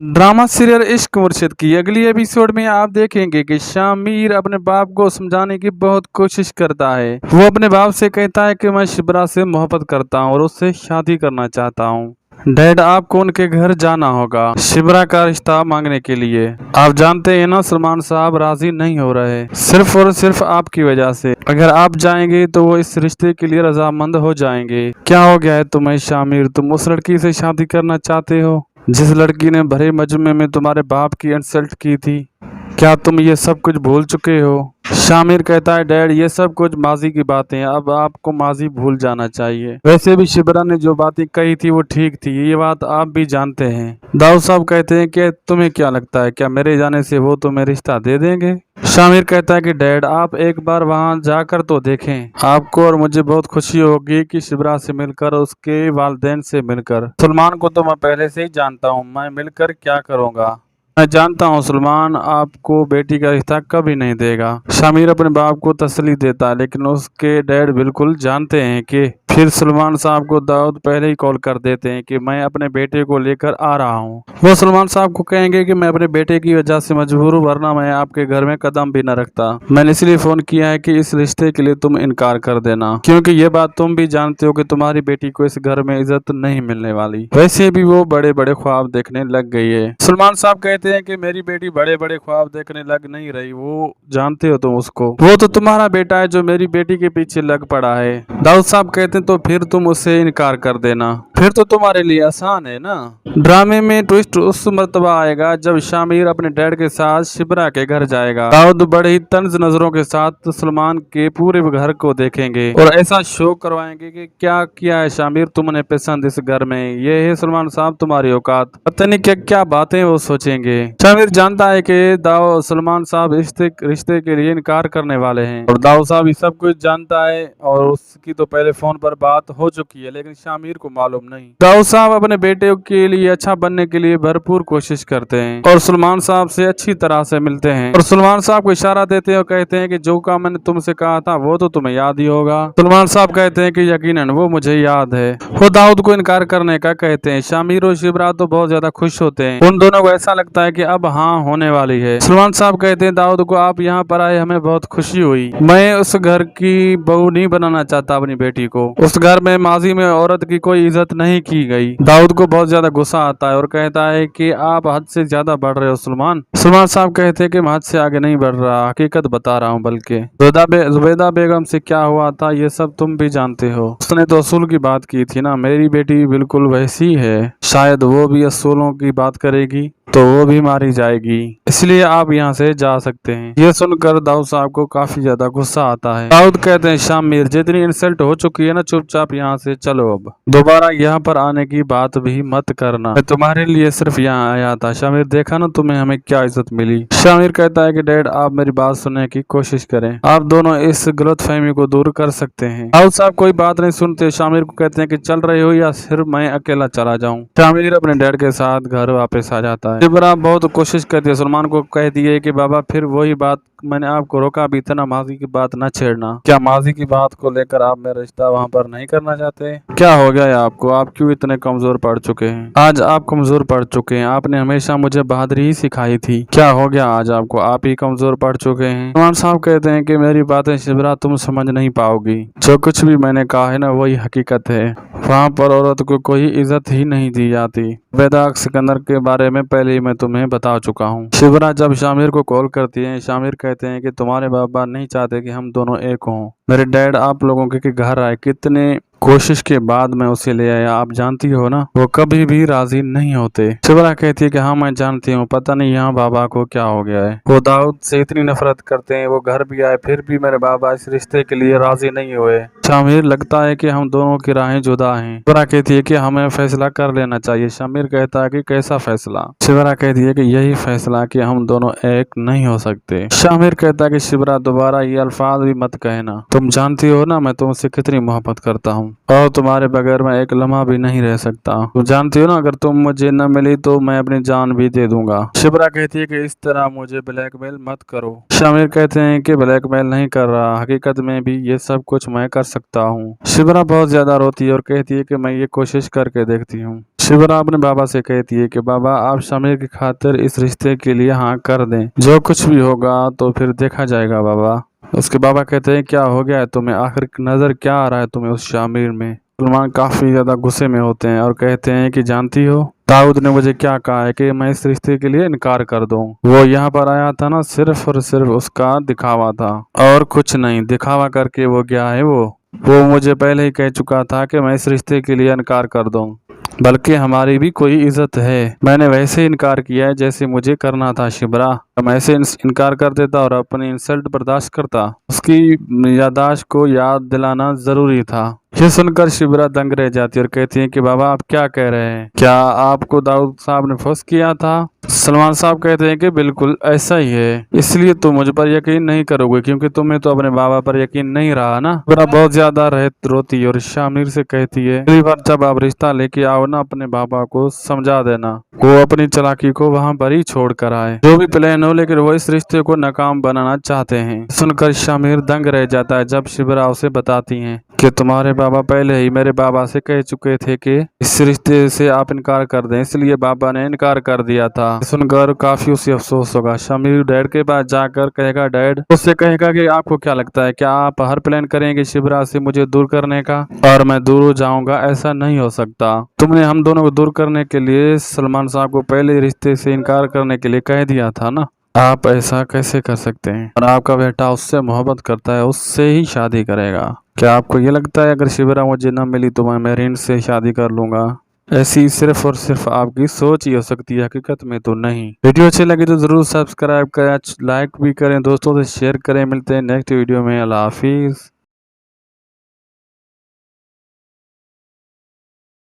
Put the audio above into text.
Drama serial इश्क मुर्शिद की अगली एपिसोड में आप देखेंगे कि शामिर अपने बाप को समझाने की बहुत कोशिश करता है। वो अपने बाप से कहता है कि मैं शिबरा से मोहब्बत करता हूँ और उससे शादी करना चाहता हूँ। डैड, आपको उनके घर जाना होगा शिबरा का रिश्ता मांगने के लिए। आप जानते हैं ना, सलमान साहब राजी नहीं हो रहे, सिर्फ और सिर्फ आपकी वजह से। अगर आप जाएंगे तो वो इस रिश्ते के लिए रजामंद हो जाएंगे। क्या हो गया है तुम्हें शामिर? तुम उस लड़की से शादी करना चाहते हो जिस लड़की ने भरे मजमे में तुम्हारे बाप की इंसल्ट की थी? क्या तुम ये सब कुछ भूल चुके हो? शामिर कहता है, डैड ये सब कुछ माजी की बातें हैं, अब आपको माजी भूल जाना चाहिए। वैसे भी शिबरा ने जो बातें कही थी वो ठीक थी, ये बात आप भी जानते हैं। दाऊद साहब कहते हैं कि तुम्हें क्या लगता है, क्या मेरे जाने से वो तुम्हें रिश्ता दे देंगे? शामिर कहता है कि डैड आप एक बार वहां जाकर तो देखें, आपको और मुझे बहुत खुशी होगी कि शिबरा से मिलकर, उसके वालिदैन से मिलकर। सलमान को तो मैं पहले से ही जानता हूँ, मैं मिलकर क्या करूँगा। मैं जानता हूँ सलमान आपको बेटी का रिश्ता कभी नहीं देगा। शामिर अपने बाप को तसल्ली देता है, लेकिन उसके डैड बिल्कुल जानते हैं कि फिर सलमान साहब को दाऊद पहले ही कॉल कर देते हैं कि मैं अपने बेटे को लेकर आ रहा हूँ। वो सलमान साहब को कहेंगे कि मैं अपने बेटे की वजह से मजबूर हूँ, वरना मैं आपके घर में कदम भी न रखता। मैंने इसलिए फोन किया है कि इस रिश्ते के लिए तुम इनकार कर देना, क्योंकि ये बात तुम भी जानते हो कि तुम्हारी बेटी को इस घर में इज्जत नहीं मिलने वाली। वैसे भी वो बड़े बड़े ख्वाब देखने लग गई है। सलमान साहब कहते हैं कि मेरी बेटी बड़े बड़े ख्वाब देखने लग नहीं रही, वो जानते हो तुम उसको, वो तो तुम्हारा बेटा है जो मेरी बेटी के पीछे लग पड़ा है। दाऊद साहब कहते हैं तो फिर तुम उससे इनकार कर देना, फिर तो तुम्हारे लिए आसान है ना। ड्रामे में ट्विस्ट उस मर्तबा आएगा जब शामिर अपने डैड के साथ शिबरा के घर जाएगा। दाऊद बड़े ही तंज नजरों के साथ सलमान के पूरे घर को देखेंगे और ऐसा शो करवाएंगे कि क्या किया है शामिर तुमने पसंद इस घर में, ये है सलमान साहब तुम्हारी औकात। पता नहीं क्या क्या बातें वो सोचेंगे। शामिर जानता है कि दाऊद सलमान साहब रिश्ते के लिए इनकार करने वाले हैं और दाऊद साहब ये सब कुछ जानता है और उसकी तो पहले फोन पर बात हो चुकी है, लेकिन शामिर को मालूम नहीं। दाऊद साहब अपने बेटे के लिए अच्छा बनने के लिए भरपूर कोशिश करते हैं और सलमान साहब से अच्छी तरह से मिलते हैं और सलमान साहब को इशारा देते हैं और कहते हैं कि जो काम मैंने तुमसे कहा था वो तो तुम्हें याद ही होगा। सलमान साहब कहते हैं कि यकीनन वो मुझे याद है। वो दाऊद को इनकार करने का कहते हैं। शामिर और शिबरा तो बहुत ज्यादा खुश होते हैं, उन दोनों को ऐसा लगता है कि अब हाँ होने वाली है। सलमान साहब कहते हैं दाऊद को, आप यहाँ पर आए हमें बहुत खुशी हुई, मैं उस घर की बहू नहीं बनाना चाहता अपनी बेटी को। उस घर में माजी में औरत की कोई इज्जत नहीं की गई। दाऊद को बहुत ज्यादा गुस्सा आता है और कहता है कि आप हद से ज्यादा बढ़ रहे हो सलमान। सलमान साहब कहते हैं कि मैं हद से आगे नहीं बढ़ रहा, हकीकत बता रहा हूँ। बल्कि जुबैदा बेगम से क्या हुआ था ये सब तुम भी जानते हो। उसने तो असूल की बात की थी ना, मेरी बेटी बिल्कुल वैसी है, शायद वो भी असूलों की बात करेगी तो वो भी मारी जाएगी, इसलिए आप यहाँ से जा सकते हैं। ये सुनकर दाऊद साहब को काफी ज्यादा गुस्सा आता है। दाऊद कहते हैं, शामिर जितनी इंसल्ट हो चुकी है ना, चुपचाप यहाँ से चलो, अब दोबारा यहाँ पर आने की बात भी मत करना, मैं तुम्हारे लिए सिर्फ यहाँ आया था। शामिर देखा ना तुम्हें हमें क्या इज्जत मिली। शामिर कहता है कि डैड आप मेरी बात सुनने की कोशिश करें, आप दोनों इस गलतफहमी को दूर कर सकते हैं। दाऊद साहब कोई बात नहीं सुनते, शामिर को कहते हैं कि चल रहे हो या सिर्फ मैं अकेला चला जाऊँ। शामिर अपने डैड के साथ घर वापस आ जाता है। शिबरा बहुत कोशिश करती है, सलमान को कह दिए कि बाबा फिर वही बात, मैंने आपको रोका भी था ना, माजी की बात न छेड़ना। क्या माजी की बात को लेकर आप मेरा रिश्ता वहाँ पर नहीं करना चाहते? क्या हो गया है आपको, आप क्यों इतने कमजोर पड़ चुके हैं? आज आप कमजोर पड़ चुके हैं, आपने हमेशा मुझे बहादुरी ही सिखाई थी, क्या हो गया आज आपको, आप ही कमजोर पड़ चुके हैं। सलमान साहब कहते हैं कि मेरी बातें शिबरा तुम समझ नहीं पाओगी, जो कुछ भी मैंने कहा है ना वही हकीकत है, वहाँ पर औरत को कोई इज्जत ही नहीं दी जाती। बेदाग सिकंदर के बारे में पहले ही मैं तुम्हें बता चुका हूँ। शिबरा जब शामिर को कॉल करती है, शामिर कहते हैं कि तुम्हारे बाबा नहीं चाहते कि हम दोनों एक हों। मेरे डैड आप लोगों के घर आए, कितने कोशिश के बाद मैं उसे ले आया, आप जानती हो ना वो कभी भी राजी नहीं होते। शिबरा कहती है कि हाँ मैं जानती हूँ, पता नहीं यहाँ बाबा को क्या हो गया है, वो दाऊद से इतनी नफरत करते हैं, वो घर भी आए फिर भी मेरे बाबा इस रिश्ते के लिए राजी नहीं हुए। शामिर लगता है कि हम दोनों की राहें जुदा हैं। शिबरा कहती है कि हमें फैसला कर लेना चाहिए। शामिर कहता है कि कैसा फैसला? शिबरा कहती है कि यही फैसला कि हम दोनों एक नहीं हो सकते। शामिर कहता है कि शिबरा दोबारा ये अल्फाज भी मत कहना, तुम जानती हो ना मैं तुमसे कितनी मोहब्बत करता हूँ। और तुम्हारे बगैर मैं एक लम्हा भी नहीं रह सकता। तुम जानती हो ना, अगर तुम मुझे न मिली तो मैं अपनी जान भी दे दूंगा। शिप्रा कहती है कि इस तरह मुझे ब्लैकमेल मत करो। शामिर कहते हैं कि ब्लैकमेल नहीं कर रहा, हकीकत में भी ये सब कुछ मैं कर सकता हूँ। शिप्रा बहुत ज्यादा रोती है और कहती है कि मैं ये कोशिश करके देखती हूँ। शिप्रा अपने बाबा से कहती है कि बाबा, आप शामिर की खातिर इस रिश्ते के लिए हाँ कर दें, जो कुछ भी होगा तो फिर देखा जाएगा बाबा। उसके बाबा कहते हैं क्या हो गया है तुम्हें, आखिर नजर क्या आ रहा है तुम्हें उस शामिर में। सलमान काफी ज्यादा गुस्से में होते हैं और कहते हैं कि जानती हो, दाऊद ने मुझे क्या कहा है कि मैं इस रिश्ते के लिए इनकार कर दूं। वो यहाँ पर आया था ना, सिर्फ और सिर्फ उसका दिखावा था और कुछ नहीं। दिखावा करके वो गया है, वो मुझे पहले ही कह चुका था कि मैं इस रिश्ते के लिए इनकार कर दूं, बल्कि हमारी भी कोई इज्जत है। मैंने वैसे इनकार किया है जैसे मुझे करना था। शिप्रा, मैं ऐसे इनकार कर देता और अपनी इंसल्ट बर्दाश्त करता। उसकी यादाश्त को याद दिलाना जरूरी था। ये सुनकर शिप्रा दंग रह जाती है और कहती है कि बाबा, आप क्या कह रहे हैं, क्या आपको दाऊद साहब ने फोर्स किया था। सलमान साहब कहते हैं कि बिल्कुल ऐसा ही है, इसलिए तुम मुझ पर यकीन नहीं करोगे क्योंकि तुम्हें तो अपने बाबा पर यकीन नहीं रहा ना। शिप्रा बहुत ज्यादा रोती है और शामिर से कहती है, अगली बार जब आप रिश्ता लेके आओ ना, अपने बाबा को समझा देना वो अपनी चालाकी को वहाँ पर ही छोड़ कर आए। जो भी प्लान हो, लेकिन वो इस रिश्ते को नाकाम बनाना चाहते हैं। सुनकर शामिर दंग रह जाता है जब शिप्रा उसे बताती हैं कि तुम्हारे बाबा पहले ही मेरे बाबा से कह चुके थे कि इस रिश्ते से आप इनकार कर दें, इसलिए बाबा ने इनकार कर दिया था। सुनकर काफी उसे अफसोस होगा। शामिर डैड के पास जाकर कहेगा, डैड, उससे कहेगा कि आपको क्या लगता है, क्या आप हर प्लान करेंगे शिप्रा से मुझे दूर करने का और मैं दूर हो जाऊंगा? ऐसा नहीं हो सकता। तुमने हम दोनों को दूर करने के लिए सलमान साहब को पहले रिश्ते से इनकार करने के लिए कह दिया था ना, आप ऐसा कैसे कर सकते हैं? और आपका बेटा उससे मोहब्बत करता है, उससे ही शादी करेगा। क्या आपको ये लगता है अगर शिप्रा मुझे न मिली तो मैं मेरिन से शादी कर लूंगा? ऐसी सिर्फ और सिर्फ आपकी सोच ही हो सकती है, हकीकत में तो नहीं। वीडियो अच्छी लगी तो जरूर सब्सक्राइब करें, लाइक भी करें, दोस्तों से शेयर करें। मिलते हैं नेक्स्ट वीडियो में। अल्लाह हाफिज।